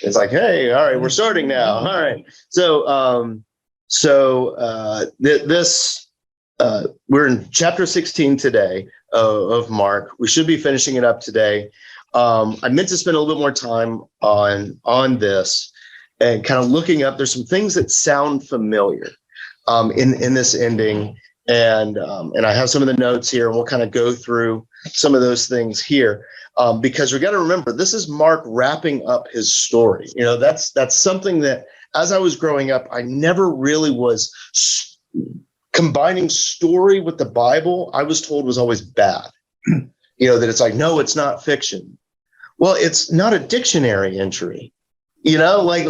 It's like, hey, all right, we're starting now. All right. We're in chapter 16 today of Mark. We should be finishing it up today. I meant to spend a little bit more time on this and kind of looking up. There's some things that sound familiar in this ending, and I have some of the notes here, and we'll kind of go through some of those things here, because we got to remember this is Mark wrapping up his story. You know, that's something that as I was growing up, I never really was combining story with the Bible. I was told was always bad. You know, that it's like, no, it's not fiction. Well, it's not a dictionary entry. You know, like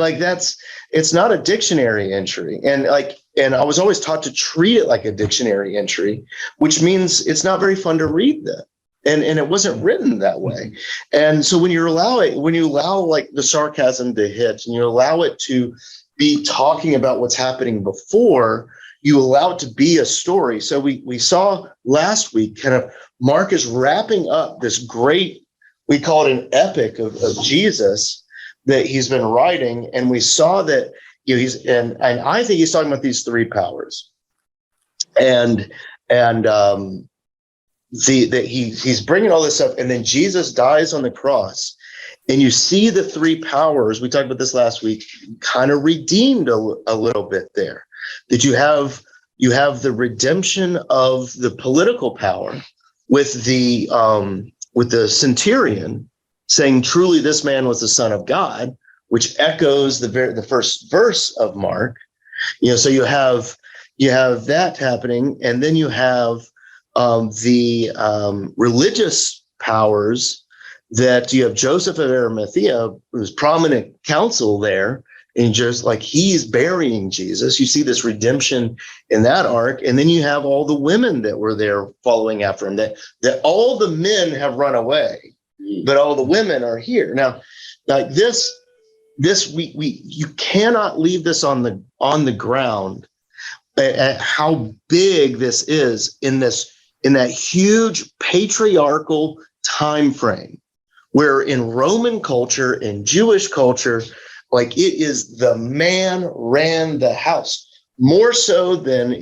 it's not a dictionary entry. And I was always taught to treat it like a dictionary entry, which means it's not very fun to read that. And it wasn't written that way. And so when you allow like the sarcasm to hit, and you allow it to be talking about what's happening before, you allow it to be a story. So we saw last week kind of Mark is wrapping up this great, we call it an epic of Jesus that he's been writing. And we saw that, you know, and I think he's talking about these three powers. And that he's bringing all this up, and then Jesus dies on the cross, and you see the three powers, we talked about this last week, kind of redeemed a little bit there. That you have the redemption of the political power with the centurion saying, truly this man was the Son of God, which echoes the first verse of Mark. You know, so you have that happening, and then you have the religious powers, that you have Joseph of Arimathea, who's prominent counsel there, and just like he's burying Jesus. You see this redemption in that arc. And then you have all the women that were there following after him, that all the men have run away, but all the women are here. Now, like this you cannot leave this on the ground at how big this is in that huge patriarchal time frame, where in Roman culture, in Jewish culture, like it is the man ran the house more so than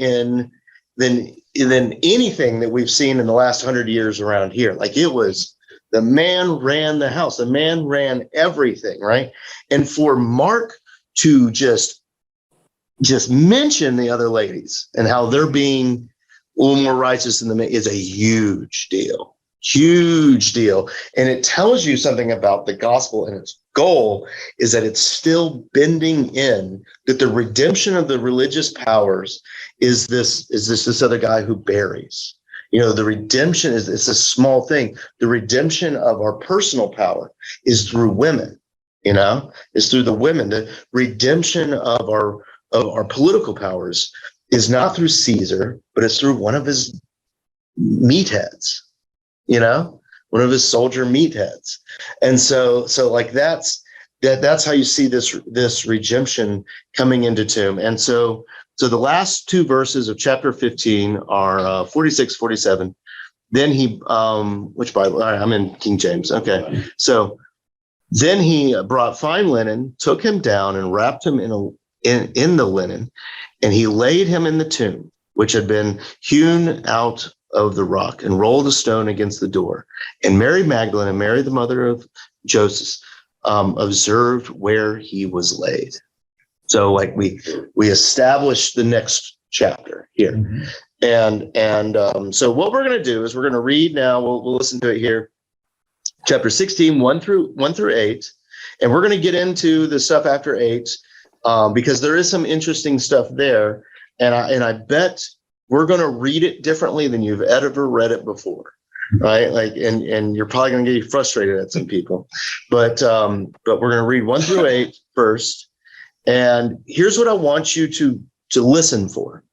anything that we've seen in the last 100 years around here. Like it was the man ran the house, the man ran everything, right? And for Mark to just mention the other ladies and how they're being a little more righteous than the men is a huge deal. And it tells you something about the gospel, and its goal is that it's still bending in, that the redemption of the religious powers is this other guy who buries. You know, the redemption it's a small thing. The redemption of our personal power is through women, you know, is through the women. The redemption of our political powers is not through Caesar, but it's through one of his meatheads, you know, one of his soldier meatheads. And so like that's how you see this redemption coming into tomb. And so the last two verses of chapter 15 are 46, 47. Then he, which Bible? I'm in King James. Okay. So then he brought fine linen, took him down and wrapped him in the linen, and he laid him in the tomb, which had been hewn out of the rock, and rolled a stone against the door. And Mary Magdalene and Mary, the mother of Joseph, observed where he was laid. So like we established the next chapter here. Mm-hmm. And so what we're going to do is we're going to read now, we'll listen to it here, chapter 16, 1 through 8. And we're going to get into the stuff after 8, because there is some interesting stuff there. And I bet we're going to read it differently than you've ever read it before, right? Like, and you're probably going to get frustrated at some people, but we're going to read 1 through 8 first. And here's what I want you to listen for.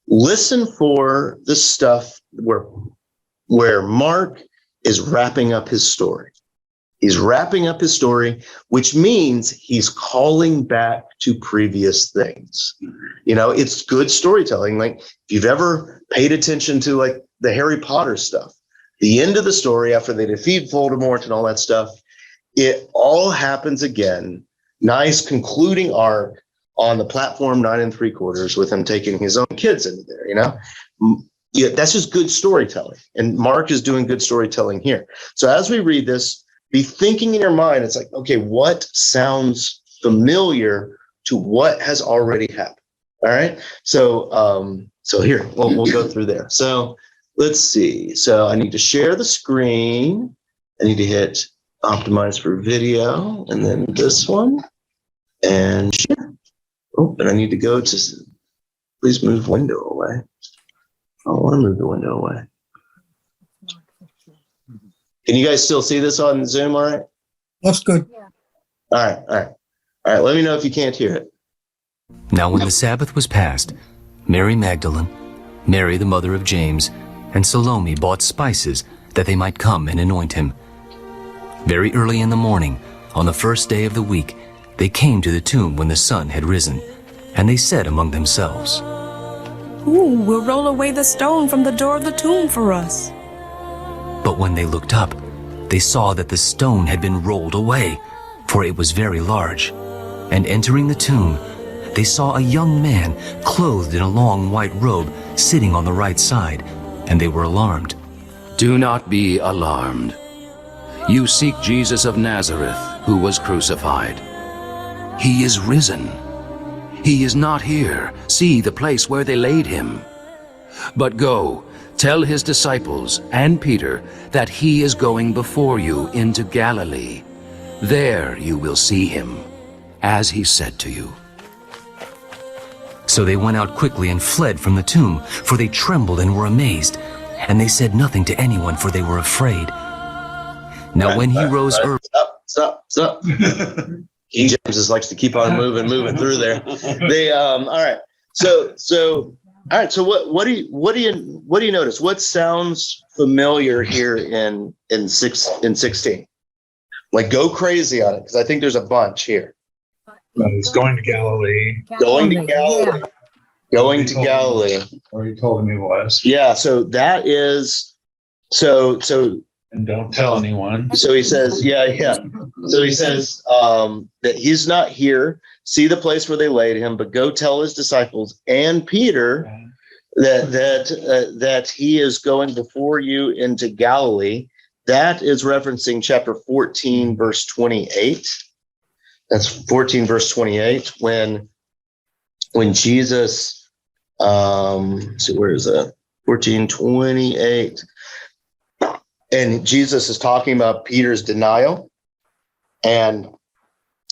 Listen for the stuff where Mark is wrapping up his story. He's wrapping up his story, which means he's calling back to previous things. You know, it's good storytelling. Like if you've ever paid attention to like the Harry Potter stuff, the end of the story after they defeat Voldemort and all that stuff, it all happens again nice concluding arc on the platform 9 3/4 with him taking his own kids into there, Yeah, that's just good storytelling. And Mark is doing good storytelling here. So as we read this, be thinking in your mind, it's like, okay, what sounds familiar to what has already happened? All right. So here, we'll go through there. So let's see. So I need to share the screen. I need to hit optimize for video, and then this one, and share. Oh, and I need to go to, please move window away. I don't want to move the window away. Can you guys still see this on Zoom? All right. Looks good. Yeah. All right. Let me know if you can't hear it. Now when the Sabbath was past, Mary Magdalene, Mary the mother of James, and Salome bought spices that they might come and anoint him. Very early in the morning, on the first day of the week, they came to the tomb when the sun had risen, and they said among themselves, "Who will roll away the stone from the door of the tomb for us?" But when they looked up, they saw that the stone had been rolled away, for it was very large. And entering the tomb, they saw a young man clothed in a long white robe sitting on the right side, and they were alarmed. Do not be alarmed. You seek Jesus of Nazareth, who was crucified. He is risen. He is not here. See the place where they laid him. But go, tell his disciples and Peter that he is going before you into Galilee. There you will see him, as he said to you." So they went out quickly and fled from the tomb, for they trembled and were amazed. And they said nothing to anyone, for they were afraid. Now when he rose early... Stop. King James just likes to keep on moving through there. All right. So all right. So what do you notice? What sounds familiar here in 16? Like, go crazy on it, because I think there's a bunch here. He's going to Galilee. Going to Galilee. Going to Galilee. Or he told him he was. Yeah. So that is so. And don't tell anyone. So he says, yeah. So he says that he's not here. See the place where they laid him, but go tell his disciples and Peter that he is going before you into Galilee. That is referencing chapter 14, verse 28. That's 14, verse 28. When Jesus, see, where is that? 14:28. And Jesus is talking about Peter's denial. And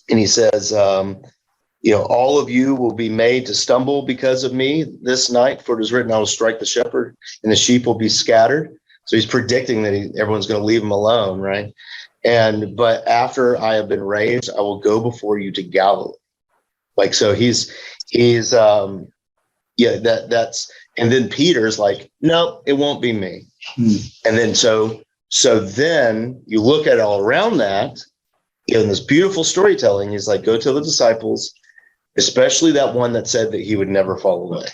he says, all of you will be made to stumble because of me this night, for it is written, I will strike the shepherd and the sheep will be scattered. So he's predicting that everyone's going to leave him alone, right? But after I have been raised, I will go before you to Galilee. Like, so he's that's, and then Peter's like, no, it won't be me. And then so then you look at all around that, in this beautiful storytelling, he's like, go tell the disciples, especially that one that said that he would never fall away,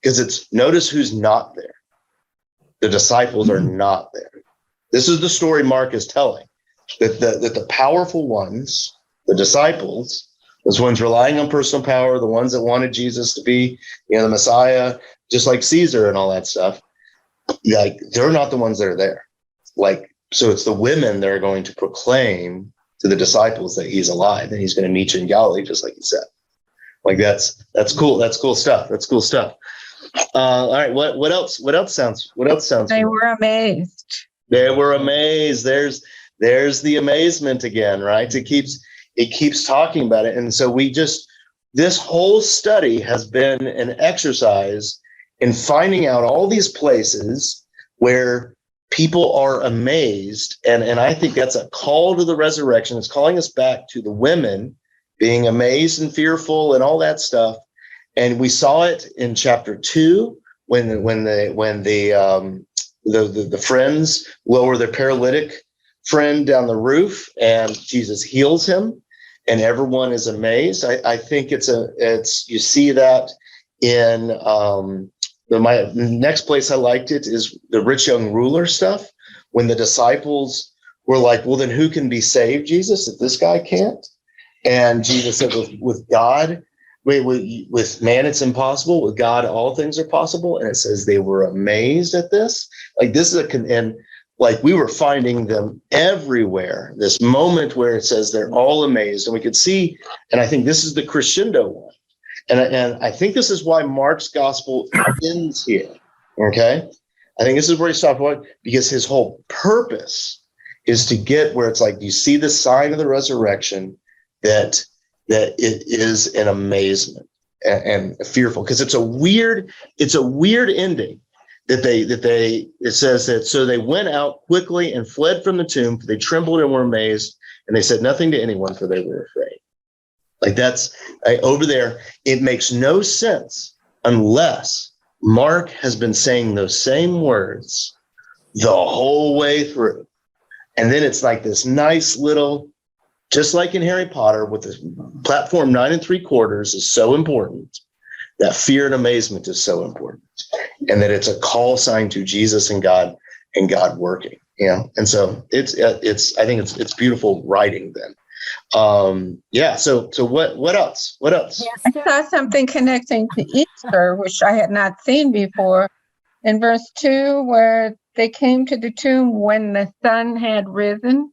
because notice who's not there. The disciples are not there. This is the story Mark is telling, that the powerful ones, the disciples, those ones relying on personal power, the ones that wanted Jesus to be, the Messiah, just like Caesar and all that stuff, like, they're not the ones that are there. Like, so it's the women that are going to proclaim to the disciples that he's alive and he's going to meet you in Galilee, just like he said. Like, that's cool. That's cool stuff. All right. What else sounds They were amazed. They were amazed. There's the amazement again, right? It keeps talking about it. And so this whole study has been an exercise in finding out all these places where people are amazed. And I think that's a call to the resurrection. It's calling us back to the women being amazed and fearful and all that stuff. And we saw it in chapter 2 when the friends lower their paralytic friend down the roof and Jesus heals him and everyone is amazed. I think you see that in my next place I liked it is the rich young ruler stuff, when the disciples were like, well, then who can be saved, Jesus, if this guy can't? And Jesus said, with God, with man, it's impossible. With God, all things are possible. And it says they were amazed at this. Like this is and like we were finding them everywhere. This moment where it says they're all amazed, and we could see. And I think this is the crescendo one. And I think this is why Mark's gospel ends here. Okay, I think this is where he stopped, because his whole purpose is to get where it's like you see the sign of the resurrection. That it is an amazement and fearful, because it's a weird ending it says that so they went out quickly and fled from the tomb, for they trembled and were amazed, and they said nothing to anyone, for they were afraid. Like that's over there. It makes no sense unless Mark has been saying those same words the whole way through, and then it's like this nice little. Just like in Harry Potter, with the platform 9 3/4 is so important, that fear and amazement is so important, and that it's a call sign to Jesus and God working. And so it's I think it's beautiful writing then. So what else? I saw something connecting to Easter, which I had not seen before, in verse 2, where they came to the tomb when the sun had risen.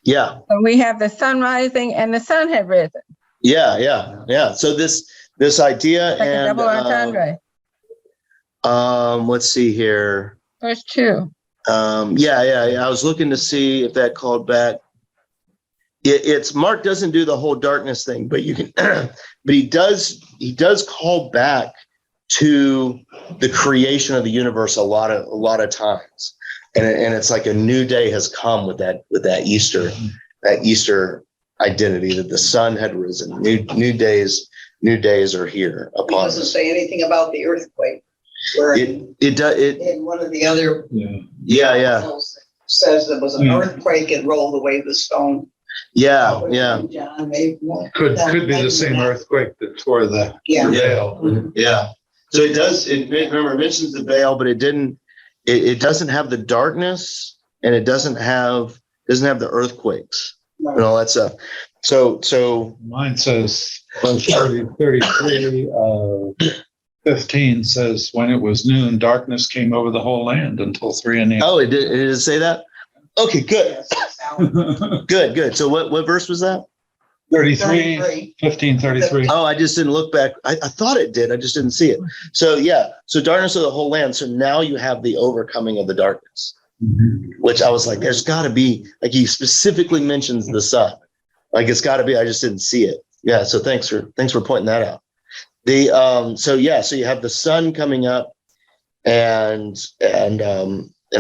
Yeah. So we have the sun rising and the sun had risen. Yeah. So this idea Like a double entendre. Let's see here. Verse 2. Yeah. I was looking to see if that called back. It's Mark doesn't do the whole darkness thing, but you can, but he does call back to the creation of the universe a lot of times. And it's like a new day has come with that Easter identity, that the sun had risen. New days are here It upon doesn't us. say anything about the earthquake. Where It does. in one of the other Yeah. says there was an earthquake and rolled away the stone. Yeah. John, maybe more. Could be the same earthquake that tore the veil. Yeah. So it does. Remember, it mentions the veil, but it didn't. It doesn't have the darkness, and it doesn't have the earthquakes and all that stuff. So Mine says, verse 33, 15 says, when it was noon, darkness came over the whole land until 3 a.m. Oh, it did say that? Okay, good. Good. So what verse was that? 33, 15, 33. Oh, I just didn't look back. I thought it did. I just didn't see it. So yeah. So darkness of the whole land. So now you have the overcoming of the darkness, which I was like, there's got to be, like he specifically mentions the sun. Like it's got to be. I just didn't see it. Yeah. So thanks for pointing that out. So you have the sun coming up, and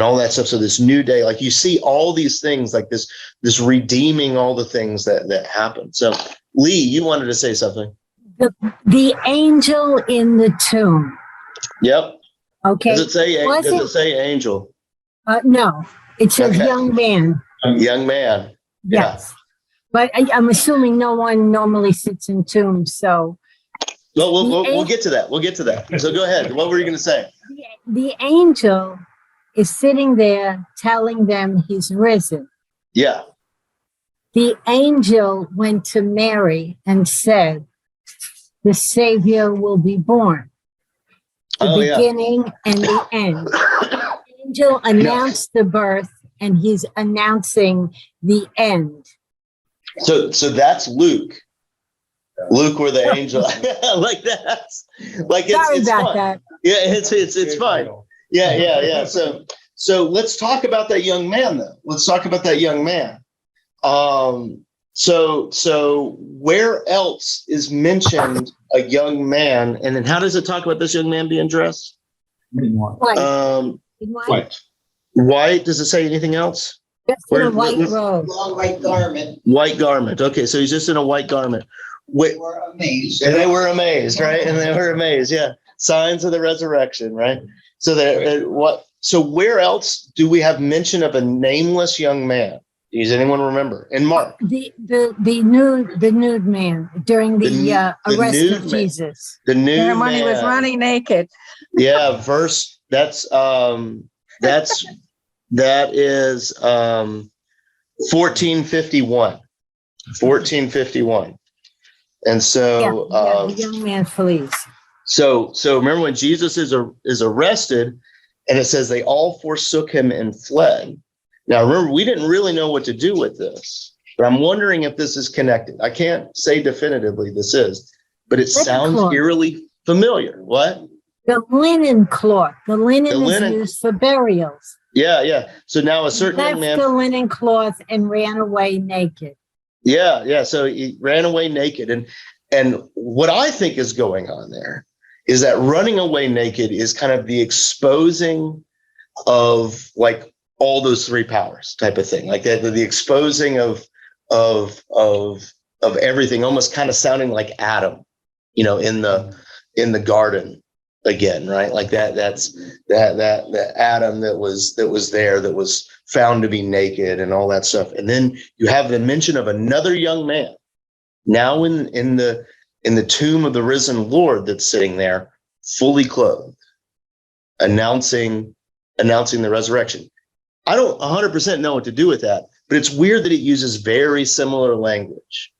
all that stuff. So this new day, like you see all these things, like this redeeming all the things that happen. So Lee, you wanted to say something. The angel in the tomb. Yep. Okay. Does it say angel? No, it says Okay. young man. Young man. Yes. But I'm assuming no one normally sits in tombs. So Well, we'll get to that. We'll get to that. So go ahead. What were you going to say? the angel is sitting there telling them he's risen. Yeah. The angel went to Mary and said, the Savior will be born. The beginning and the end. The angel announced the birth, and he's announcing the end. So that's Luke. Luke, where the angel like that. Like Sorry it's about fun. that. Yeah, it's fine. Yeah. So let's talk about that young man, though. Let's talk about that young man. So where else is mentioned a young man? And then how does it talk about this young man being dressed? White. In white. White. White. Does it say anything else? Just in a white robe. Long white garment. White garment. Okay, so he's just in a white garment. They were amazed. And they were amazed, right? And they were amazed. Yeah. Signs of the resurrection, right? So So where else do we have mention of a nameless young man? Does anyone remember? In Mark. The nude man during the arrest nude of man. Jesus. The new And when man. he was running naked. Yeah, that is 1451. 1451. And so, the young man flees. so remember when Jesus is arrested, and it says they all forsook him and fled. Now, remember, we didn't really know what to do with this, but I'm wondering if this is connected. I can't say definitively this is, but it sounds eerily familiar. What? The linen cloth. The linen The linen- is used for burials. Yeah. So now a certain young Left man. the linen cloth and ran away naked. Yeah. So he ran away naked. And what I think is going on there is that running away naked is kind of the exposing of like all those three powers type of thing, like that, the exposing of everything, almost kind of sounding like Adam, in the garden again, right? Like that's that Adam that was there, that was found to be naked and all that stuff. And then you have the mention of another young man now in the tomb of the risen Lord that's sitting there, fully clothed, announcing the resurrection. I don't 100% know what to do with that, but it's weird that it uses very similar language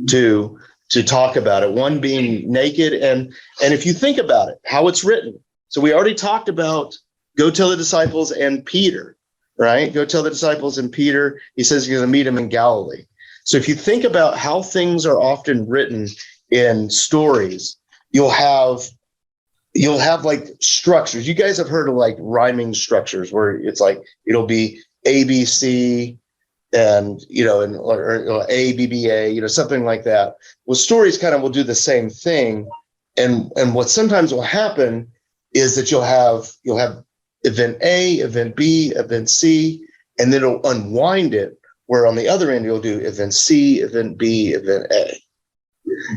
to talk about it. One being naked, and if you think about it, how it's written. So we already talked about go tell the disciples and Peter, right? Go tell the disciples and Peter. He says you're going to meet him in Galilee. So if you think about how things are often written in stories, you'll have like structures. You guys have heard of like rhyming structures where it's like it'll be ABC and or ABBA, something like that. Well, stories kind of will do the same thing, and what sometimes will happen is that you'll have event A, event B, event C, and then it'll unwind it. Where on the other end you'll do event C, event B, event A.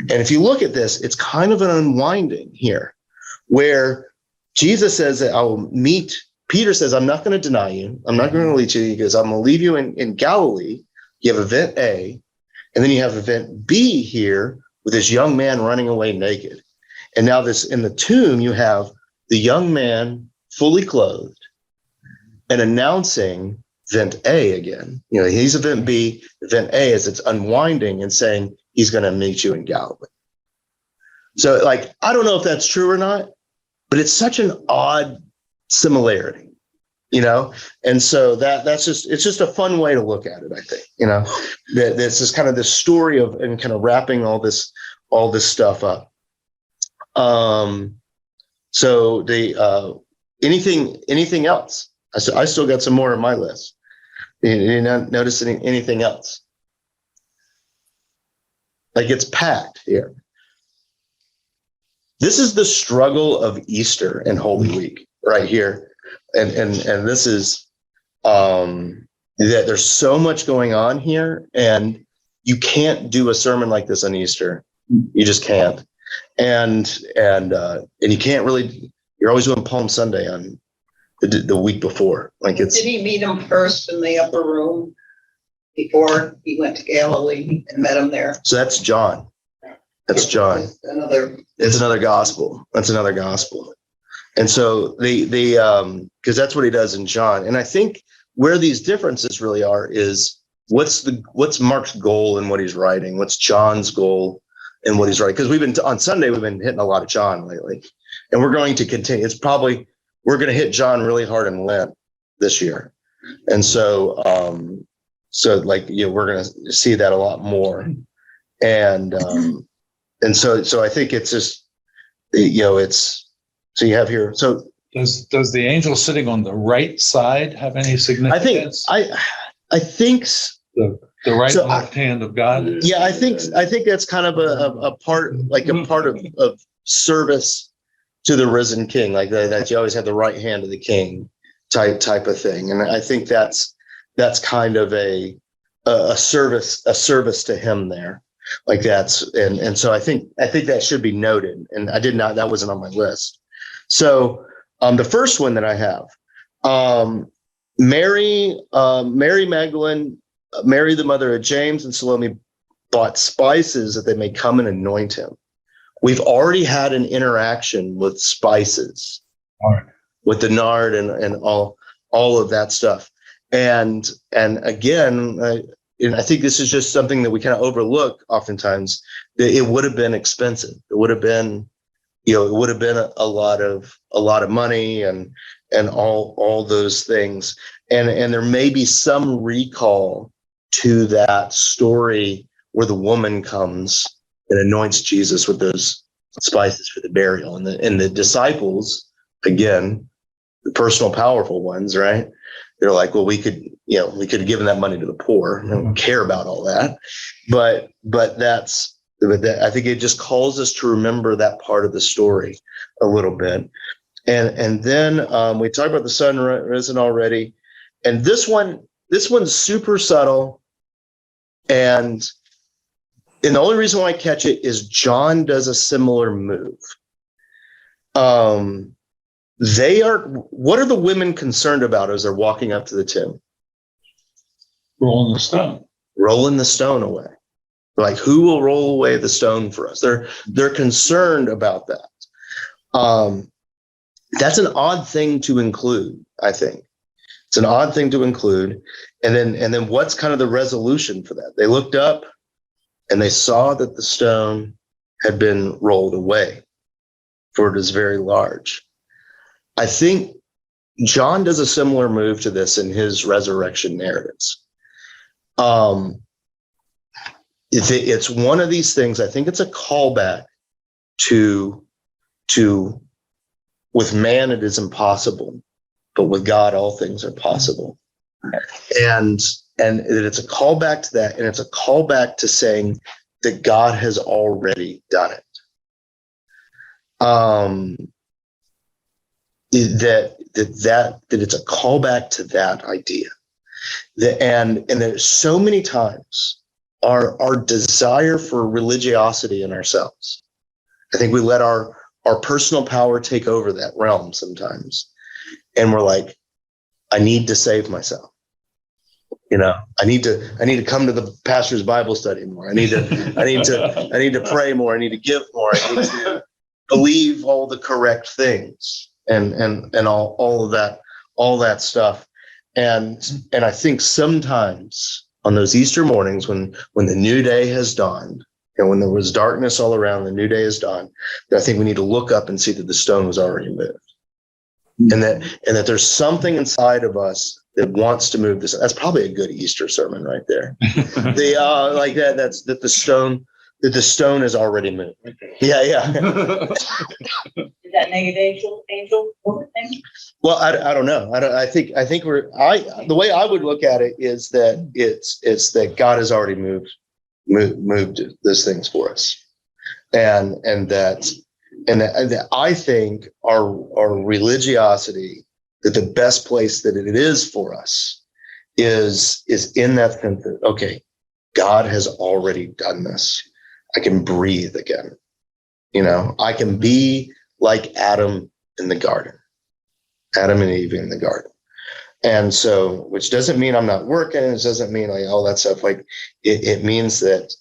And if you look at this, it's kind of an unwinding here, where Jesus says that Peter says, I'm not going to deny you. I'm not going to leave you. He goes, I'm going to leave you in Galilee. You have event A, and then you have event B here with this young man running away naked. And now this in the tomb, you have the young man fully clothed and announcing event A again. He's event B, event A as it's unwinding and saying he's going to meet you in Galilee. So I don't know if that's true or not, but it's such an odd similarity, and so it's just a fun way to look at it. I think, that this is kind of the story of, and kind of wrapping all this stuff up. So anything else? I still got some more on my list. You not notice anything else? Like it's packed here. This is the struggle of Easter and Holy Week right here. And this is that there's so much going on here, and you can't do a sermon like this on Easter. You just can't. And you can't really, you're always doing Palm Sunday on the week before. Did he meet him first in the upper room before he went to Galilee and met him there? So that's John. That's John. It's another gospel. That's another gospel. And so because that's what he does in John. And I think where these differences really are is what's Mark's goal in what he's writing? What's John's goal in what he's writing? Because on Sunday, we've been hitting a lot of John lately, and we're going to continue. We're going to hit John really hard in Lent this year. And so, we're going to see that a lot more. And so I think it's just, so you have here. So does the angel sitting on the right side have any significance? I think the right and left hand of God. Yeah, I think that's kind of a part of service to the risen King, like that you always have the right hand of the King type of thing. And I think that's kind of a service to him there. Like and so I think that should be noted. And that wasn't on my list. So the first one that I have, Mary Magdalene, Mary the mother of James, and Salome bought spices that they may come and anoint him. We've already had an interaction with spices, with the nard and all of that stuff. And again, and I think this is just something that we kind of overlook oftentimes, that it would have been expensive. It would have been, it would have been a lot of money and all those things. And there may be some recall to that story where the woman comes and anoints Jesus with those spices for the burial. And the disciples, again, the personal, powerful ones, right? They're like, well, we could have given that money to the poor. I don't care about all that. But I think it just calls us to remember that part of the story a little bit. And then we talked about the sun risen already. And this one's super subtle. And the only reason why I catch it is John does a similar move. What are the women concerned about as they're walking up to the tomb? Rolling the stone away. Like, who will roll away the stone for us? They're concerned about that. That's an odd thing to include, I think. It's an odd thing to include. And then what's kind of the resolution for that? They looked up and they saw that the stone had been rolled away, for it is very large. I think John does a similar move to this in his resurrection narratives. It's one of these things. I think it's a callback to with man it is impossible, but with God all things are possible. And it's a callback to that, and it's a callback to saying that God has already done it. That it's a callback to that idea. And there's so many times our desire for religiosity in ourselves. I think we let our personal power take over that realm sometimes. And we're like, I need to save myself. I need to come to the pastor's Bible study more. I need to pray more. I need to give more. I need to believe all the correct things and all of that stuff. And I think sometimes on those Easter mornings when the new day has dawned, and when there was darkness all around, the new day has dawned, that I think we need to look up and see that the stone was already moved. And that there's something inside of us that wants to move this. That's probably a good Easter sermon right there. Like that. That's that the stone is already moved. Yeah. Is that negative angel thing? Well, I don't know. I think the way I would look at it is that it's that God has already moved those things for us, and that I think our religiosity, that the best place that it is for us is in that sense that, okay, God has already done this. I can breathe again. I can be like Adam in the garden, Adam and Eve in the garden. And so, which doesn't mean I'm not working. It doesn't mean like all that stuff. Like it means that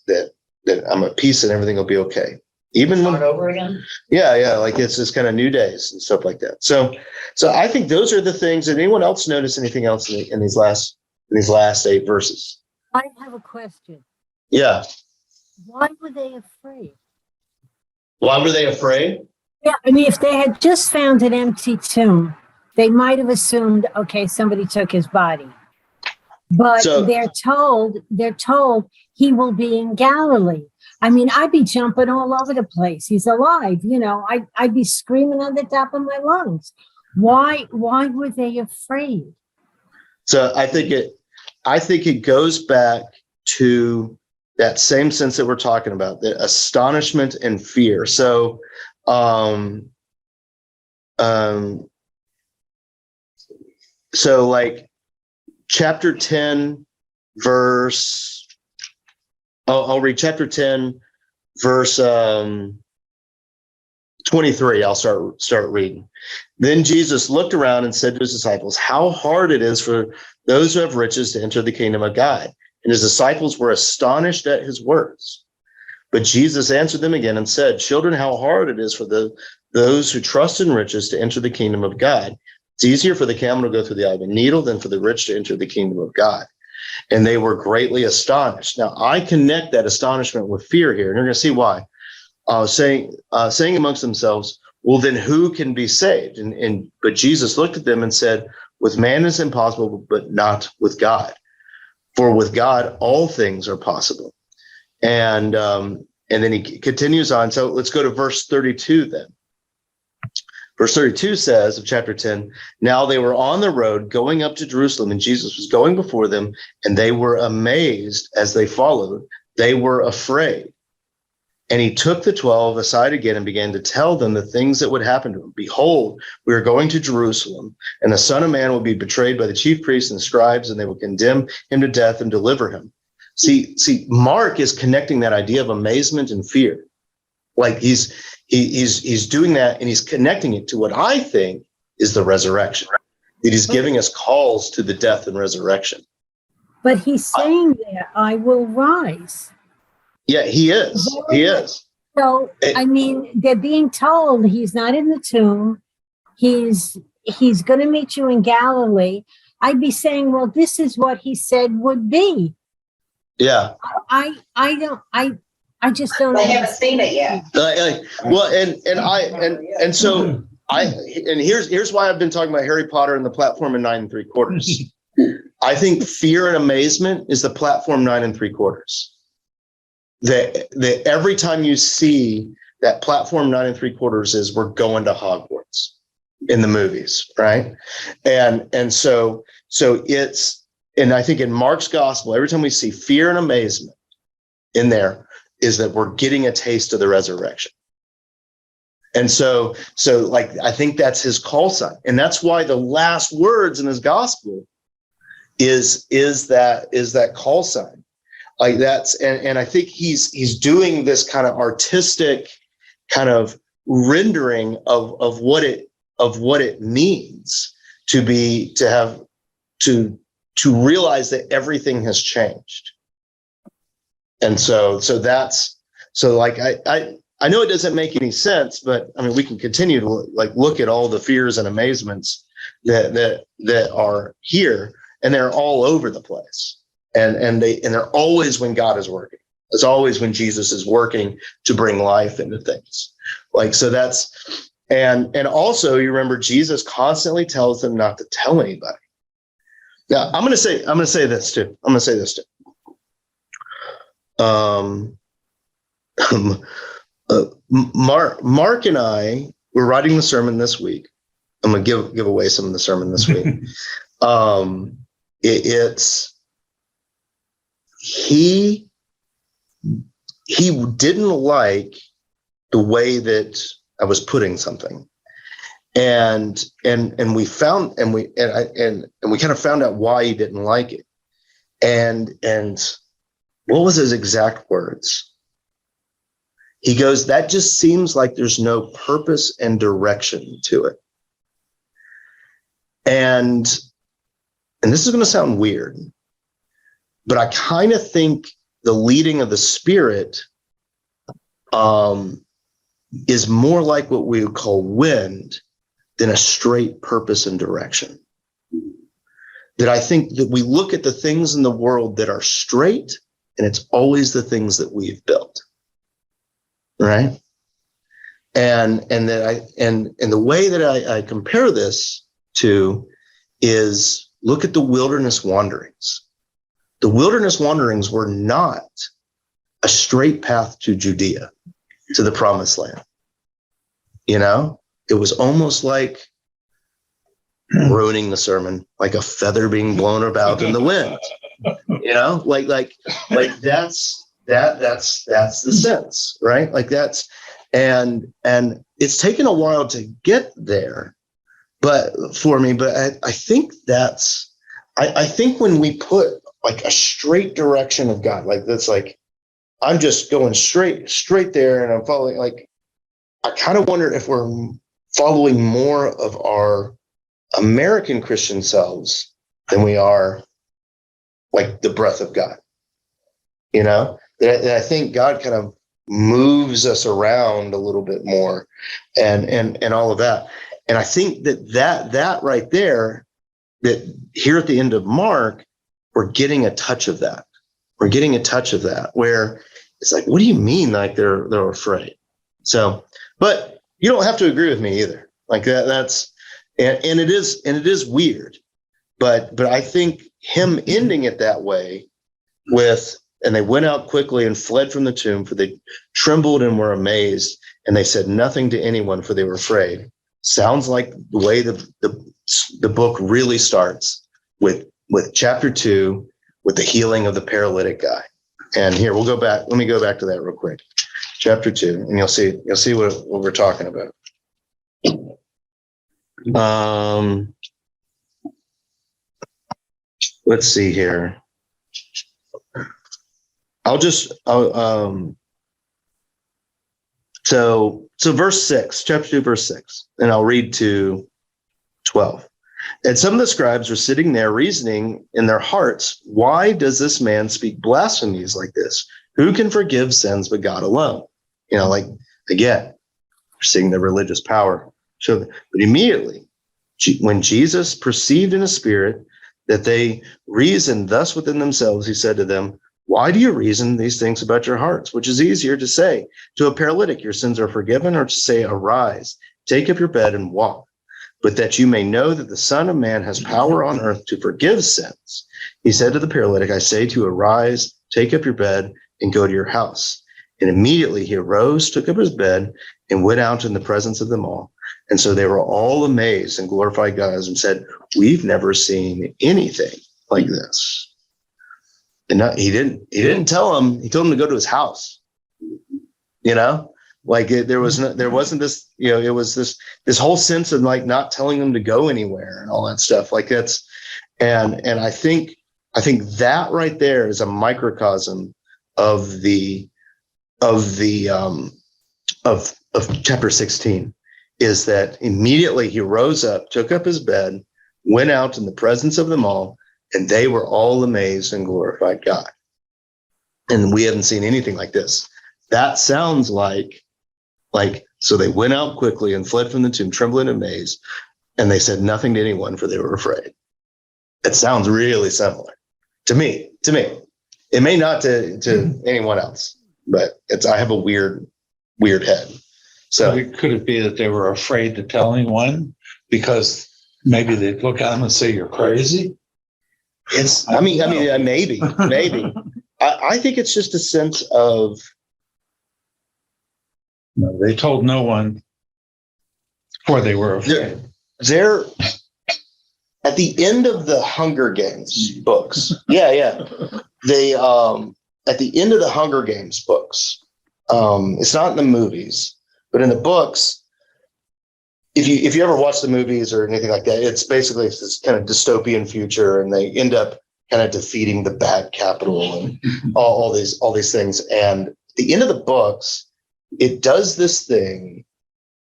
I'm at peace and everything will be okay. Even when over again. Yeah. Like it's just kind of new days and stuff like that. So I think those are the things. Did anyone else notice anything else in these last 8 verses? I have a question. Yeah. Why were they afraid? Why were they afraid? Yeah, I mean, if they had just found an empty tomb, they might have assumed, okay, somebody took his body. But they're told he will be in Galilee. I mean, I'd be jumping all over the place. He's alive. I'd be screaming on the top of my lungs. Why were they afraid? So I think it goes back to that same sense that we're talking about, the astonishment and fear. So, so like chapter 10, verse, I'll read chapter 10, verse 23. I'll start reading. Then Jesus looked around and said to his disciples, how hard it is for those who have riches to enter the kingdom of God. And his disciples were astonished at his words. But Jesus answered them again and said, children, how hard it is for those who trust in riches to enter the kingdom of God. It's easier for the camel to go through the eye of a needle than for the rich to enter the kingdom of God. and they were greatly astonished. Now I connect that astonishment with fear here, and you're going to see why. Saying amongst themselves, well, then who can be saved? But Jesus looked at them and said, with man it's impossible, but not with God. For with God, all things are possible. And then he continues on. So let's go to verse 32 then. Verse 32 says of chapter 10, now they were on the road going up to Jerusalem, and Jesus was going before them, and they were amazed as they followed. They were afraid. And he took the 12 aside again and began to tell them the things that would happen to him. Behold, we are going to Jerusalem, and the Son of Man will be betrayed by the chief priests and scribes, and they will condemn him to death and deliver him. See, Mark is connecting that idea of amazement and fear. Like he's doing that, and he's connecting it to what I think is the resurrection. That he's giving us calls to the death and resurrection. But he's saying there, I will rise. Yeah, he is. He is. So, I mean, they're being told he's not in the tomb. He's going to meet you in Galilee. I'd be saying, well, this is what he said would be. Yeah. I just don't. They haven't seen it yet. And here's why I've been talking about Harry Potter and the platform in 9 3/4. I think fear and amazement is the platform 9 3/4. That every time you see that platform 9 3/4 is we're going to Hogwarts in the movies, right? And so it's, and I think in Mark's gospel, every time we see fear and amazement in there, is that we're getting a taste of the resurrection. And so like, I think that's his call sign. And that's why the last words in his gospel is that call sign. Like that's, and I think he's doing this kind of artistic kind of rendering of what it means to realize that everything has changed. And so like I know it doesn't make any sense, but I mean, we can continue to look at all the fears and amazements that are here, and they're all over the place. And they're always when God is working. It's always when Jesus is working to bring life into things. Like, so that's, and also you remember Jesus constantly tells them not to tell anybody. Now I'm going to say this too. Mark and I were writing the sermon this week. I'm going to give away some of the sermon this week. He didn't like the way that I was putting something, and we found and we kind of found out why he didn't like it, and what was his exact words? He goes, that just seems like there's no purpose and direction to it, and this is going to sound weird, but I kind of think the leading of the Spirit is more like what we would call wind than a straight purpose and direction. That I think that we look at the things in the world that are straight, and it's always the things that we've built, right? And the way that I compare this to is look at the wilderness wanderings. The wilderness wanderings were not a straight path to Judea, to the promised land. You know, it was almost like ruining the sermon, like a feather being blown about in the wind. You know, like that's the sense, right? Like that's, and it's taken a while to get there, but I think that's, I think when we put like a straight direction of God, like that's like, I'm just going straight there and I'm following, like, I kind of wonder if we're following more of our American Christian selves than we are like the breath of God, you know, that I think God kind of moves us around a little bit more and all of that. And I think that right there, that here at the end of Mark we're getting a touch of that. We're getting a touch of that where it's like, what do you mean? Like they're afraid. So, but you don't have to agree with me either. Like that's, and it is weird, but I think him ending it that way with, and they went out quickly and fled from the tomb, for they trembled and were amazed, and they said nothing to anyone, for they were afraid. Sounds like the way the book really starts with chapter 2, with the healing of the paralytic guy. And here we'll go back. Let me go back to that real quick. Chapter 2, and you'll see what we're talking about. Let's see here. So verse 6, chapter 2, verse 6, and I'll read to 12. And some of the scribes were sitting there reasoning in their hearts, why does this man speak blasphemies like this? Who can forgive sins but God alone? Like, again, we're seeing the religious power. But immediately, when Jesus perceived in his spirit that they reasoned thus within themselves, he said to them, why do you reason these things about your hearts? Which is easier to say to a paralytic, your sins are forgiven, or to say, arise, take up your bed and walk? But that you may know that the Son of Man has power on earth to forgive sins. He said to the paralytic, I say to you, arise, take up your bed and go to your house. And immediately he arose, took up his bed, and went out in the presence of them all. And so they were all amazed and glorified God and said, we've never seen anything like this. And he didn't tell him, he told him to go to his house, like there wasn't this, it was this whole sense of like not telling them to go anywhere and all that stuff. Like that's, and I think that right there is a microcosm of chapter 16, is that immediately he rose up, took up his bed, went out in the presence of them all, and they were all amazed and glorified God. And we haven't seen anything like this. That sounds like, so they went out quickly and fled from the tomb, trembling and amazed, and they said nothing to anyone, for they were afraid. It sounds really similar to me. It may not to anyone else, but I have a weird head. So Could it be that they were afraid to tell anyone because maybe they'd look at them and say, you're crazy? Maybe. I think it's just a sense of, No, they told no one, or they were afraid. they're at the end of the Hunger Games books. Yeah. They at the end of the Hunger Games books, it's not in the movies, but in the books, if you ever watch the movies or anything like that, it's basically this kind of dystopian future, and they end up kind of defeating the bad capital and all these things. And at the end of the books, it does this thing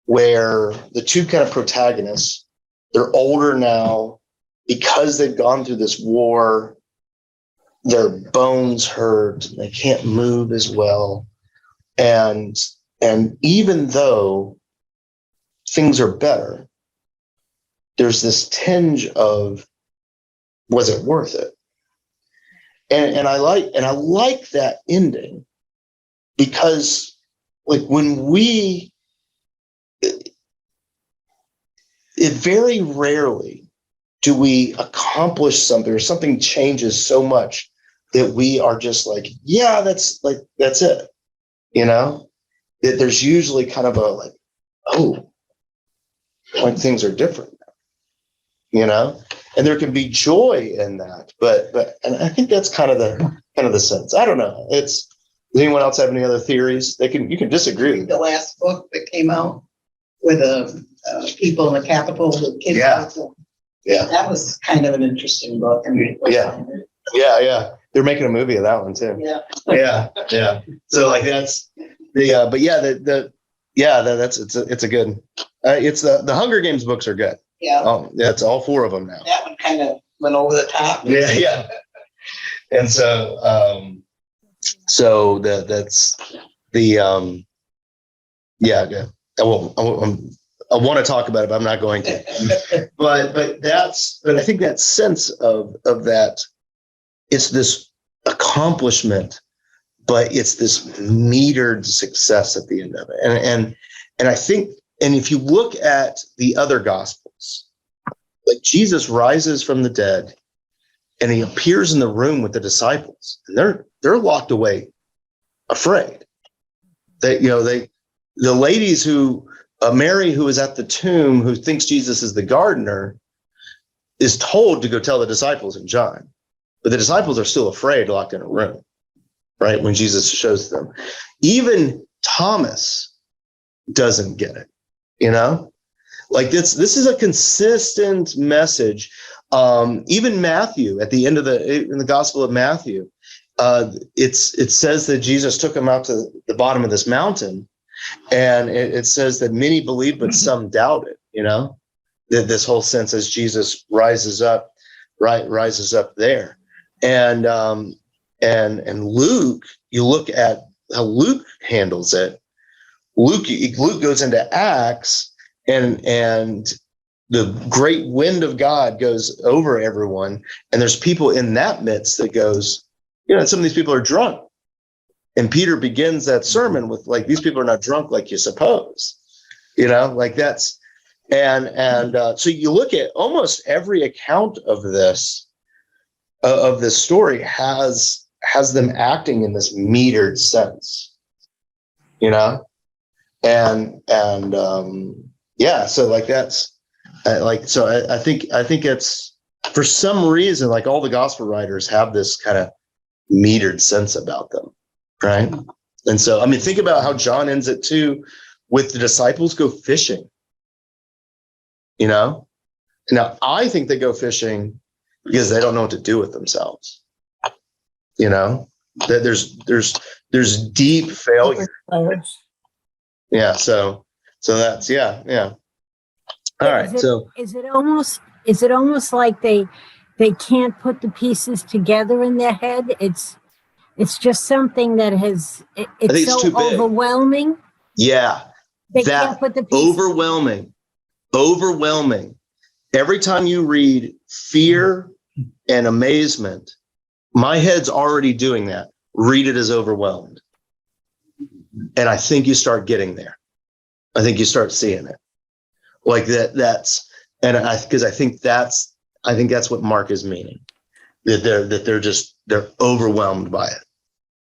where the two kind of protagonists, they're older now because they've gone through this war. Their bones hurt. They can't move as well. And even though things are better, there's this tinge of, was it worth it? And I like that ending, because like when it very rarely do we accomplish something or something changes so much that we are just like, yeah, that's it. That there's usually kind of a like, oh, like things are different now, and there can be joy in that. But and I think that's kind of the sense. I don't know. Does anyone else have any other theories? You can disagree. The last book that came out with people in the Capitol, the kids. Yeah. That was kind of an interesting book. Yeah. They're making a movie of that one too. Yeah. So like that's but yeah, it's a good. It's the Hunger Games books are good. Yeah. That's all 4 of them now. That one kind of went over the top. Yeah. And so that's the yeah. I want to talk about it, but I'm not going to. but I think that sense of that it's this accomplishment, but it's this metered success at the end of it. And I think, and if you look at the other gospels, like Jesus rises from the dead and he appears in the room with the disciples, and they're locked away, afraid. The ladies who, Mary, who is at the tomb, who thinks Jesus is the gardener, is told to go tell the disciples and John, but the disciples are still afraid, locked in a room, right? When Jesus shows them, even Thomas doesn't get it, like this is a consistent message. Even Matthew, at the end of in the Gospel of Matthew, it says that Jesus took him out to the bottom of this mountain, and it says that many believed, but some doubted. That this whole sense as Jesus rises up there, and Luke, you look at how Luke handles it. Luke goes into Acts, and the great wind of God goes over everyone, and there's people in that midst that goes, some of these people are drunk. And Peter begins that sermon with, like, these people are not drunk like you suppose, like that's, so you look at almost every account of this story has them acting in this metered sense, so like that's I think it's, for some reason, like, all the gospel writers have this kind of metered sense about them, right? And so, I mean, think about how John ends it too, with the disciples go fishing, Now, I think they go fishing because they don't know what to do with themselves, that there's deep failure. Yeah. So that's, yeah. All right. Is it almost like they can't put the pieces together in their head? It's just something that it's so overwhelming. Yeah. They can't put the pieces. Overwhelming. Every time you read fear and amazement, my head's already doing that. Read it as overwhelmed. And I think you start getting there. I think you start seeing it like that. Because I think that's what Mark is meaning, that they're overwhelmed by it.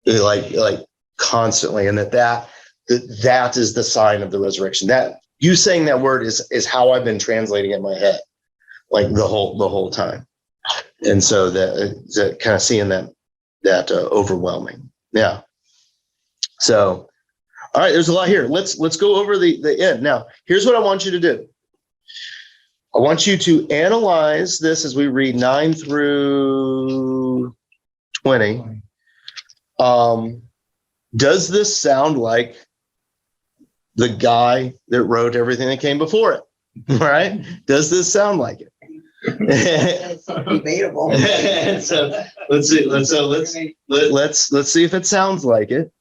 They're like constantly. And that is the sign of the resurrection. That you saying that word is how I've been translating it in my head, like the whole time. And so that kind of seeing that overwhelming. Yeah. So, all right, there's a lot here. Let's go over the end. Now, here's what I want you to do. I want you to analyze this as we read 9 through 20. Does this sound like the guy that wrote everything that came before it? Right? Does this sound like it? It's debatable. So let's see if it sounds like it.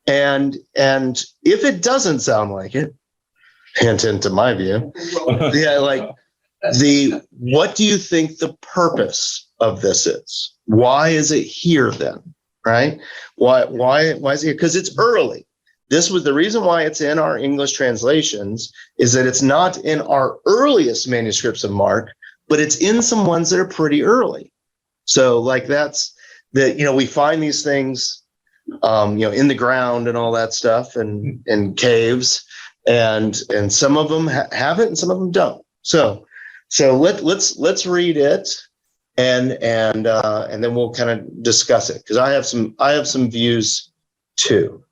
And if it doesn't sound like it, hint to my view, what do you think the purpose of this is? Why is it here then? Right? Why is it here? Because it's early. This was the reason why it's in our English translations, is that it's not in our earliest manuscripts of Mark, but it's in some ones that are pretty early. So like that's that, we find these things in the ground and all that stuff, and caves, and some of them have it and some of them don't. So let's read it, and then we'll kind of discuss it, because I have some views too,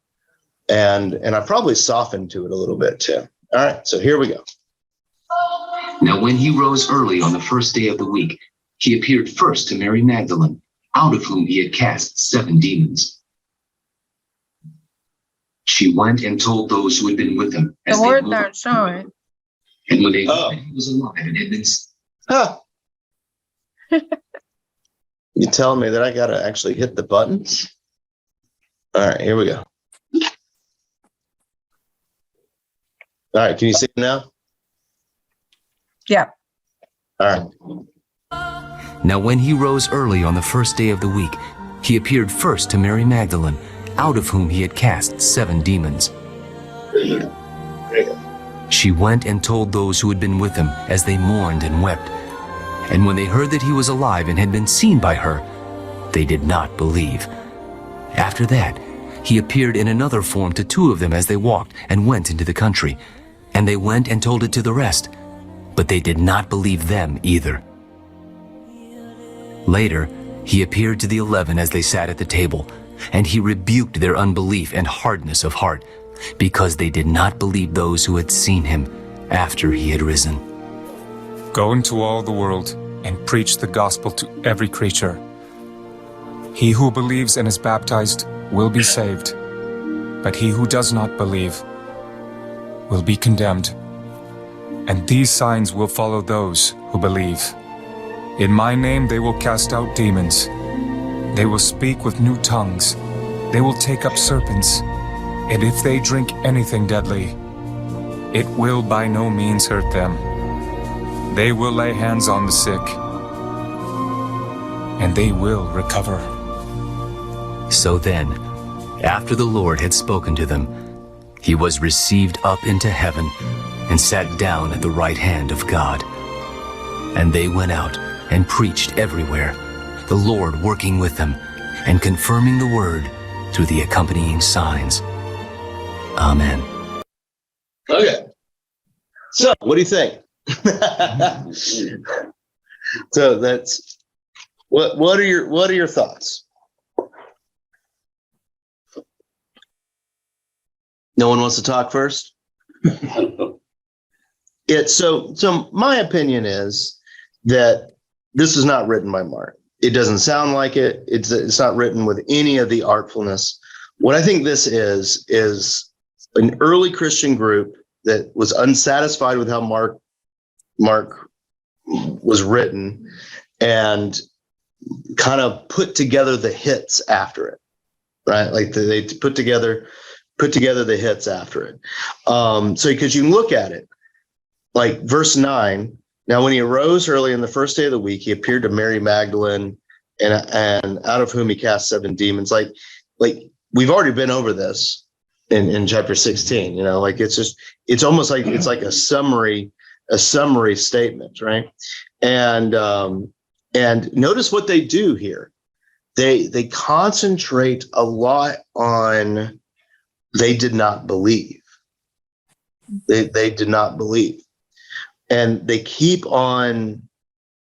and I probably softened to it a little bit too. All right, so here we go. Now, when he rose early on the first day of the week, he appeared first to Mary Magdalene, out of whom he had cast 7 demons. She went and told those who had been with him. The words aren't showing. And when they heard that he was alive and had been... You telling me that I got to actually hit the buttons? All right, here we go. All right, can you see it now? Yeah. All right. Now when he rose early on the first day of the week, he appeared first to Mary Magdalene, out of whom he had cast 7 demons. She went and told those who had been with him as they mourned and wept. And when they heard that he was alive and had been seen by her, they did not believe. After that, he appeared in another form to 2 of them as they walked and went into the country. And they went and told it to the rest, but they did not believe them either. Later, he appeared to the 11 as they sat at the table, and he rebuked their unbelief and hardness of heart, because they did not believe those who had seen him after he had risen. Go into all the world and preach the gospel to every creature. He who believes and is baptized will be saved, but he who does not believe will be condemned. And these signs will follow those who believe. In my name they will cast out demons. They will speak with new tongues. They will take up serpents. And if they drink anything deadly, it will by no means hurt them. They will lay hands on the sick, and they will recover. So then, after the Lord had spoken to them, he was received up into heaven and sat down at the right hand of God. And they went out and preached everywhere, the Lord working with them and confirming the word through the accompanying signs. Amen. Okay. So, what do you think? So that's what are your thoughts? No one wants to talk first? So my opinion is that this is not written by Mark. It doesn't sound like it. It's not written with any of the artfulness. What I think this is an early Christian group that was unsatisfied with how Mark was written and kind of put together the hits after it, right? Like they put together the hits after it. So because you can look at it, like verse 9. Now, when he arose early in the first day of the week, he appeared to Mary Magdalene, and out of whom he cast 7 demons. Like we've already been over this in chapter 16. Like it's almost like it's like a summary statement, right? And notice what they do here. They concentrate a lot on they did not believe. They did not believe. And they keep on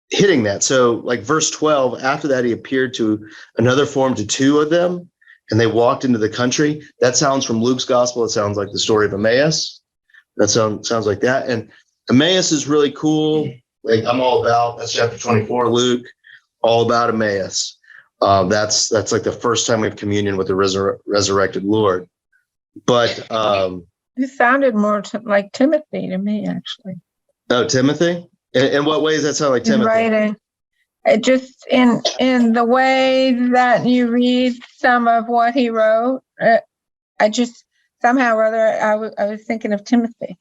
hitting that. So like verse 12, after that, he appeared to another form to 2 of them, and they walked into the country. That sounds from Luke's gospel. It sounds like the story of Emmaus. That sounds like that. And Emmaus is really cool. Like that's chapter 24, Luke, all about Emmaus. That's like the first time we have communion with the resurrected Lord. But It sounded more like Timothy to me, actually. Oh, Timothy? In what ways that sound like Timothy? Writing. It just in the way that you read some of what he wrote, I just somehow or other I was thinking of Timothy.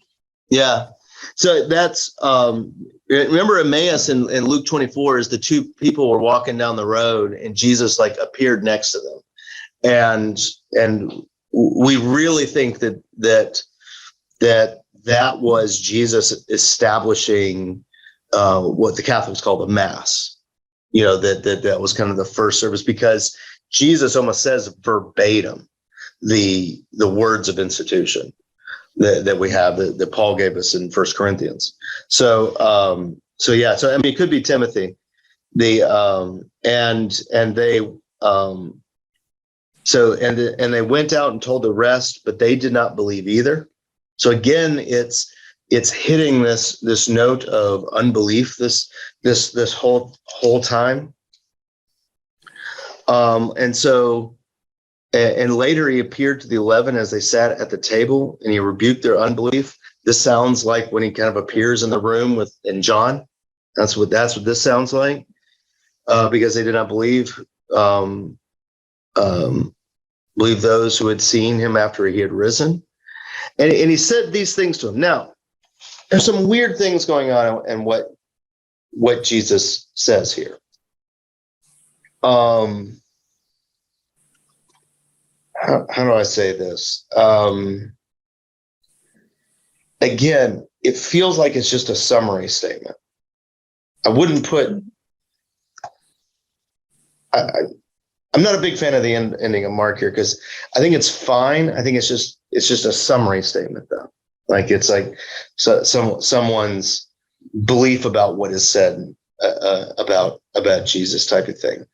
Yeah. So that's remember Emmaus in Luke 24 is the 2 people were walking down the road and Jesus like appeared next to them, and we really think that was Jesus establishing what the Catholics call the Mass. That was kind of the first service, because Jesus almost says verbatim the words of institution that we have that Paul gave us in 1 Corinthians. So yeah. So I mean, it could be Timothy. And they went out and told the rest, but they did not believe either. So again, it's hitting this note of unbelief this whole time. And later he appeared to the 11 as they sat at the table, and he rebuked their unbelief. This sounds like when he kind of appears in the room in John. That's what this sounds like, because they did not believe those who had seen him after he had risen. And he said these things to him. Now, there's some weird things going on in what Jesus says here. how do I say this? Again, it feels like it's just a summary statement. I wouldn't put. I'm not a big fan of the ending of Mark here because I think it's fine. I think it's just a summary statement though. Like it's like someone's belief about what is said about Jesus type of thing.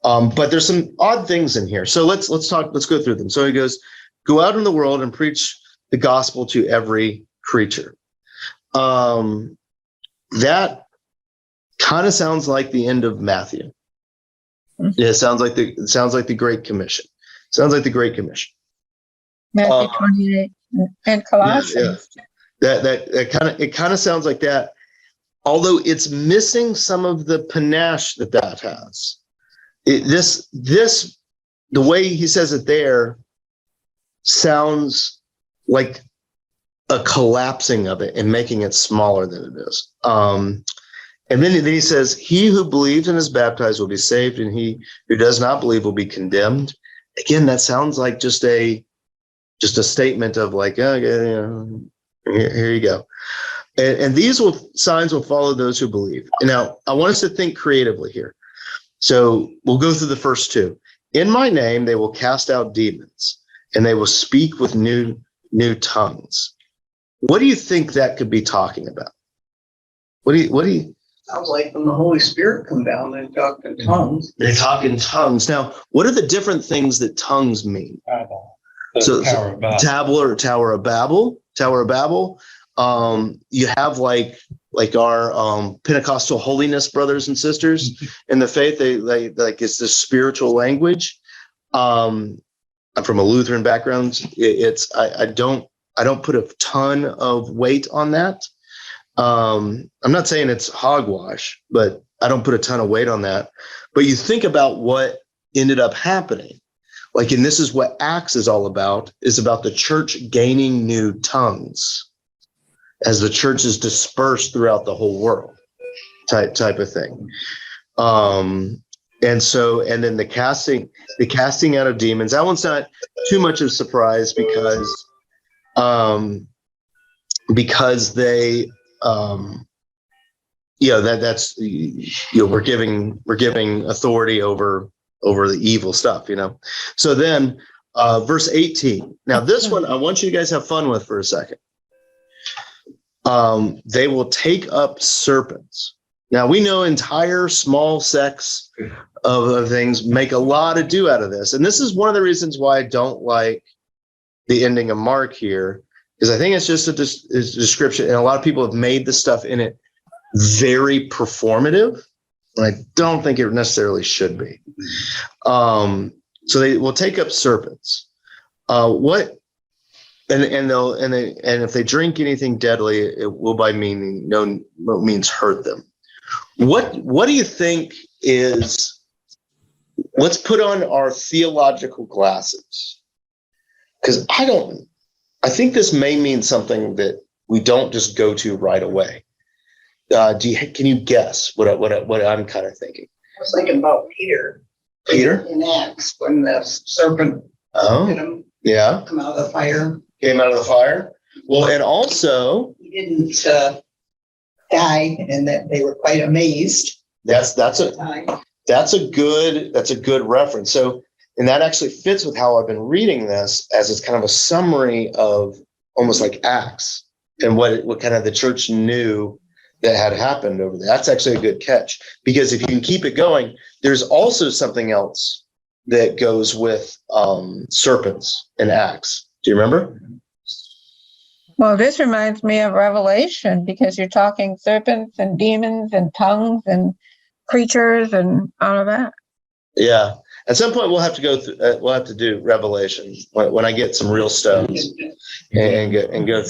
But there's some odd things in here. So let's go through them. So he goes, go out in the world and preach the gospel to every creature. That kind of sounds like the end of Matthew. Yeah, it sounds like the Great Commission. Sounds like the Great Commission. Matthew 28 and Colossians. Yeah. That kind of sounds like that. Although it's missing some of the panache that has. The way he says it there sounds like a collapsing of it and making it smaller than it is. And then he says, he who believes and is baptized will be saved, and he who does not believe will be condemned. Again, that sounds like just a statement of like, here you go. And these signs will follow those who believe. Now, I want us to think creatively here. So we'll go through the first two. In my name, they will cast out demons, and they will speak with new tongues. What do you think that could be talking about? What do you? Sounds like when the Holy Spirit come down, they talk in tongues. They talk in tongues. Now, what are the different things that tongues mean? So Tower of Babel. You have like our Pentecostal holiness brothers and sisters in the faith. They like it's the spiritual language. I'm from a Lutheran background. I don't put a ton of weight on that. I'm not saying it's hogwash, but I don't put a ton of weight on that. But you think about what ended up happening. Like, and this is what Acts is all about, is about the church gaining new tongues as the church is dispersed throughout the whole world type of thing. And then the casting out of demons, that one's not too much of a surprise because they, we're giving authority over the evil stuff, So then verse 18. Now this one, I want you guys to have fun with for a second. They will take up serpents. Now we know entire small sects of things make a lot of do out of this. And this is one of the reasons why I don't like the ending of Mark here, because I think it's just a description, and a lot of people have made the stuff in it very performative, and I don't think it necessarily should be. So they will take up serpents. And if they drink anything deadly, it will by no means hurt them. What do you think is? Let's put on our theological glasses, because I think this may mean something that we don't just go to right away. Can you guess what I'm kind of thinking? I was thinking about Peter. Peter? In Acts, when the serpent hit him. Yeah. Come out of the fire. Came out of the fire. Well, and also he didn't die, and that they were quite amazed. That's a good reference. So, and that actually fits with how I've been reading this, as it's kind of a summary of almost like Acts and what kind of the church knew that had happened over there. That's actually a good catch, because if you can keep it going, there's also something else that goes with serpents in Acts. Do you remember? Well, this reminds me of Revelation, because you're talking serpents and demons and tongues and creatures and all of that. Yeah. At some point, we'll have to go through. We'll have to do Revelation when I get some real stones and go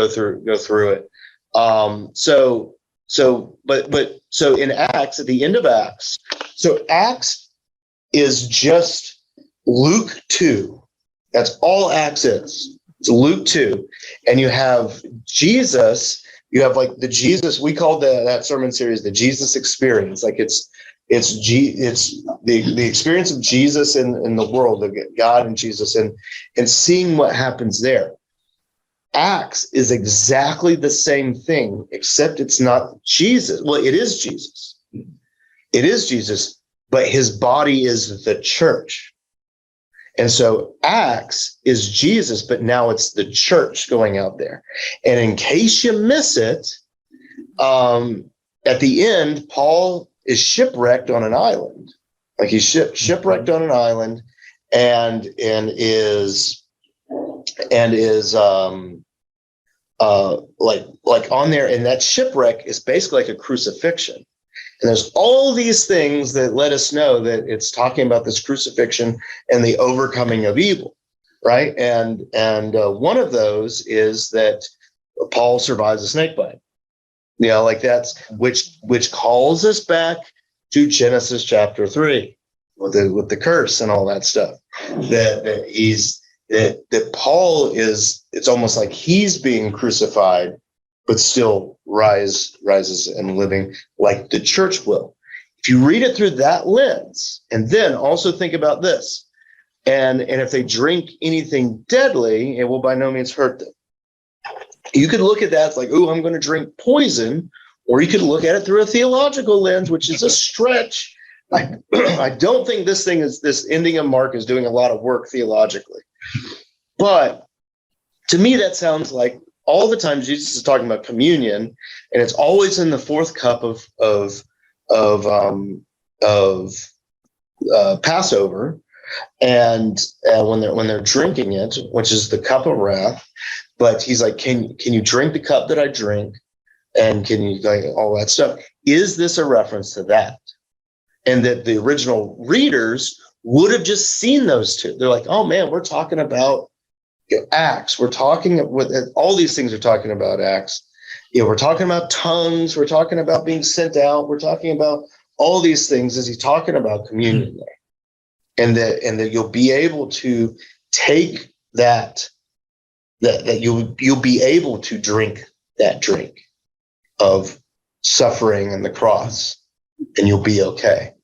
through it. So in Acts, at the end of Acts, so Acts is just Luke 2. That's all Acts is. It's Luke 2, and you have Jesus. You have like the Jesus. We called that sermon series the Jesus Experience. Like it's It's the experience of Jesus in the world, of God and Jesus, and seeing what happens there. Acts is exactly the same thing, except it's not Jesus. Well, it is Jesus. It is Jesus, but his body is the church. And so Acts is Jesus, but now it's the church going out there. And in case you miss it, at the end, Paul is shipwrecked on an island. Like he's shipwrecked on an island and is like on there. And that shipwreck is basically like a crucifixion. And there's all these things that let us know that it's talking about this crucifixion and the overcoming of evil, right? And one of those is that Paul survives a snake bite. You know, like that's which calls us back to Genesis chapter 3 with the curse and all that stuff. That Paul is, it's almost like he's being crucified, but still rises and living like the church will. If you read it through that lens, and then also think about this, and if they drink anything deadly, it will by no means hurt them. You could look at that, it's like, oh, I'm going to drink poison, or you could look at it through a theological lens, which is a stretch. I don't think this ending of Mark is doing a lot of work theologically. But to me, that sounds like all the time Jesus is talking about communion, and it's always in the fourth cup of Passover, and when they're drinking it, which is the cup of wrath. But he's like, can you drink the cup that I drink, and can you, like, all that stuff? Is this a reference to that? And that the original readers would have just seen those two. They're like, oh man, we're talking about Acts. We're talking with all these things. Are talking about Acts. We're talking about tongues. We're talking about being sent out. We're talking about all these things. Is he talking about communion there? And that you'll be able to take that you'll be able to drink that drink of suffering and the cross, and you'll be okay,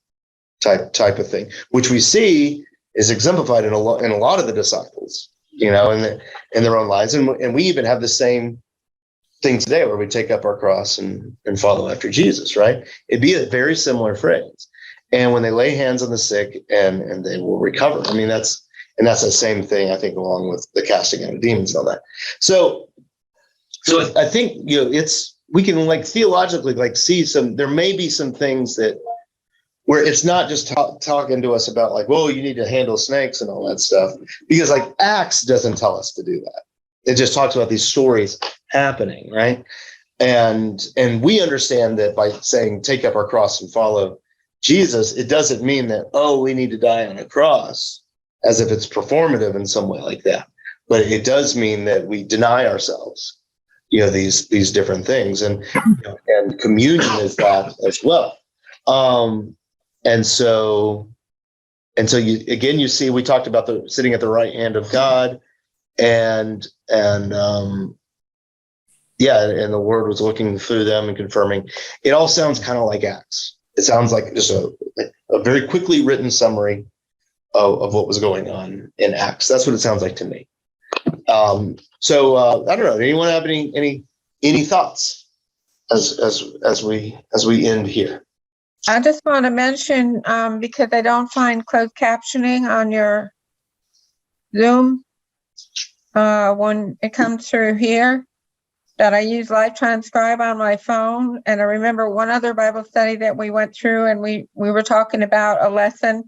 type of thing, which we see is exemplified in a lot of the disciples, in their own lives, and we even have the same thing today where we take up our cross and follow after Jesus, right? It'd be a very similar phrase. And when they lay hands on the sick and they will recover. I mean, that's the same thing, I think, along with the casting out of demons and all that. So I think, we can like theologically like see there may be some things that where it's not just talking to us about like, well, you need to handle snakes and all that stuff, because like Acts doesn't tell us to do that. It just talks about these stories happening, right? And we understand that by saying take up our cross and follow Jesus, it doesn't mean that, oh, we need to die on a cross as if it's performative in some way like that. But it does mean that we deny ourselves, these different things, and communion is that as well. And so you see, we talked about the sitting at the right hand of God, and the Word was looking through them and confirming. It all sounds kind of like Acts. It sounds like just a very quickly written summary of what was going on in Acts. That's what it sounds like to me. So I don't know. Anyone have any thoughts as we end here? I just want to mention, because I don't find closed captioning on your Zoom when it comes through here, that I use Live Transcribe on my phone. And I remember one other Bible study that we went through, and we were talking about a lesson.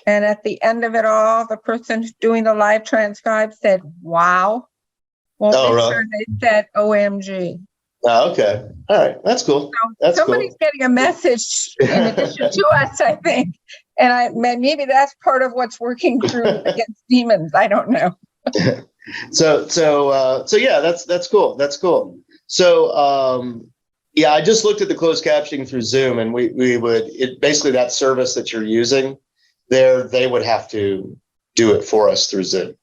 And at the end of it all, the person doing the Live Transcribe said, wow. Well, this time they said, OMG. Oh, okay. All right. That's cool. So somebody's getting a message in addition to us, I think. And maybe that's part of what's working through against demons. I don't know. So yeah, that's cool. That's cool. So, I just looked at the closed captioning through Zoom, and we would, basically that service that you're using there, they would have to do it for us through Zoom.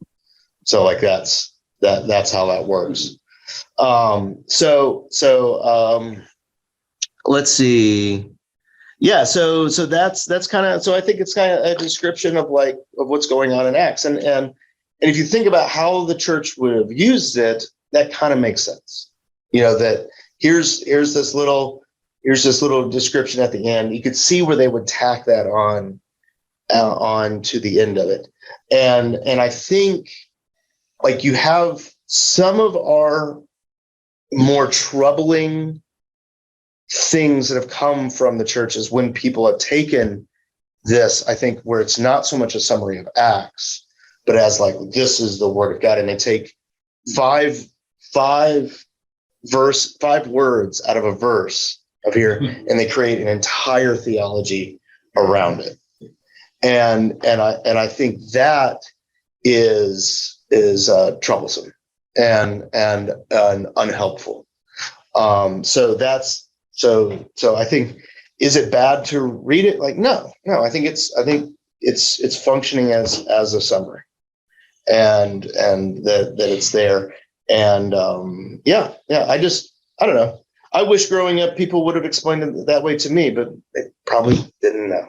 So like that's how that works. Let's see. yeah, so that's kind of, so I think it's kind of a description of what's going on in Acts. And if you think about how the church would have used it, that kind of makes sense. That here's this little description at the end. You could see where they would tack that on to the end of it. And I think you have some of our more troubling things that have come from the churches when people have taken this, I think, where it's not so much a summary of Acts, but as this is the word of God. And they take five words out of a verse of here, and they create an entire theology around it. And I think that is troublesome and unhelpful. So I think, is it bad to read it? No, I think it's functioning as a summary, and that it's there. And I don't know. I wish growing up people would have explained it that way to me, but they probably didn't know.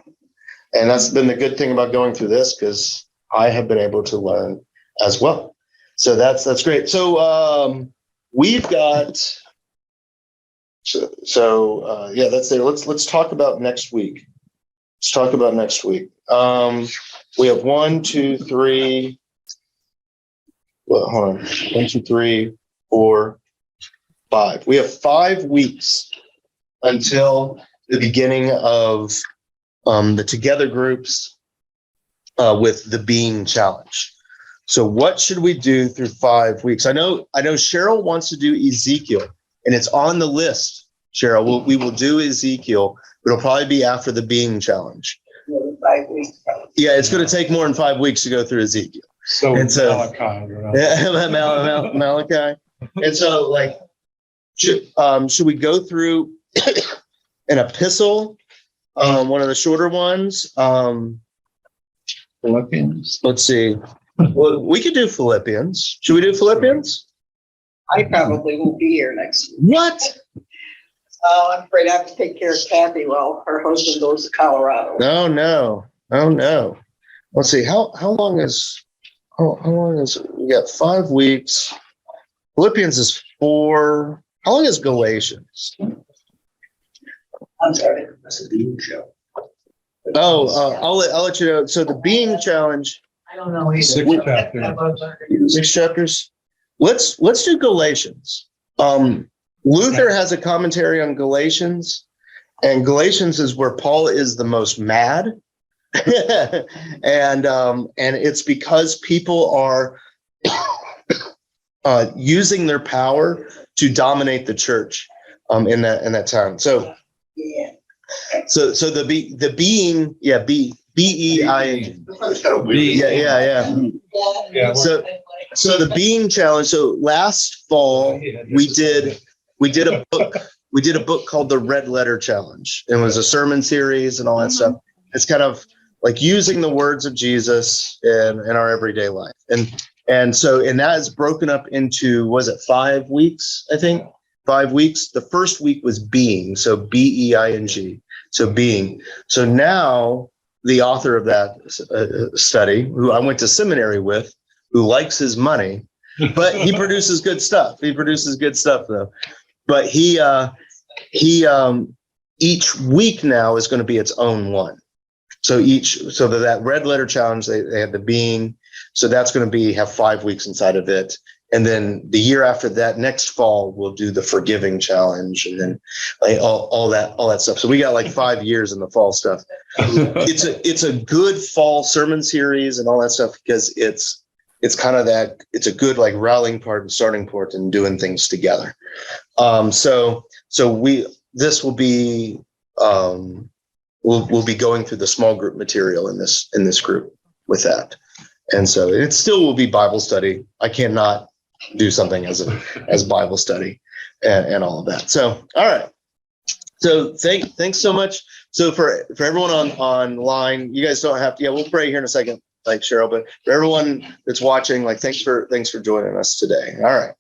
And that's been the good thing about going through this, because I have been able to learn as well. So that's great. So we've got. That's there. Let's talk about next week. We have 1, 2, 3. Well, hold on. 1, 2, 3, 4, 5. We have 5 weeks until the beginning of the Together groups with the Being Challenge. So what should we do through 5 weeks? I know Cheryl wants to do Ezekiel, and it's on the list, Cheryl. We will do Ezekiel, but it'll probably be after the Being Challenge. 5 weeks. Yeah, it's going to take more than 5 weeks to go through Ezekiel. So Malachi. Malachi. And so, should we go through an epistle, one of the shorter ones? Philippians. Let's see. Well, we could do Philippians. Should we do Philippians? I probably won't be here next week. What? I'm afraid I have to take care of Kathy while her husband goes to Colorado. No. Oh no. Let's see. How long is we got 5 weeks. Philippians is 4. How long is Galatians? I'm sorry. That's a Being show. I'll let you know. So the Being Challenge, I don't know. 6 chapters. 6 chapters. Let's do Galatians. Luther has a commentary on Galatians, and Galatians is where Paul is the most mad. and it's because people are using their power to dominate the church in that time. So Yeah. so the being, BEING. Yeah. So the Being Challenge. So last fall we did a book called the Red Letter Challenge. It was a sermon series and all that stuff. It's kind of like using the words of Jesus in our everyday life. And that is broken up into, was it 5 weeks? I think 5 weeks. The first week was Being, so BEING, so Being. So now the author of that study, who I went to seminary with, who likes his money, but he produces good stuff. He produces good stuff though. But he each week now is going to be its own one. So that Red Letter Challenge, they have the Being. So that's going to have 5 weeks inside of it. And then the year after that, next fall, we'll do the Forgiving Challenge, and then all that stuff. So we got 5 years in the fall stuff. It's a good fall sermon series and all that stuff, because it's kind of that, it's a good rallying part and starting point and doing things together. So this will be we'll be going through the small group material in this group with that. And so it still will be Bible study. I cannot do something as Bible study and all of that. So, all right. So thanks so much. So for everyone online, you guys don't have to, we'll pray here in a second, Cheryl, but for everyone that's watching, thanks for joining us today. All right.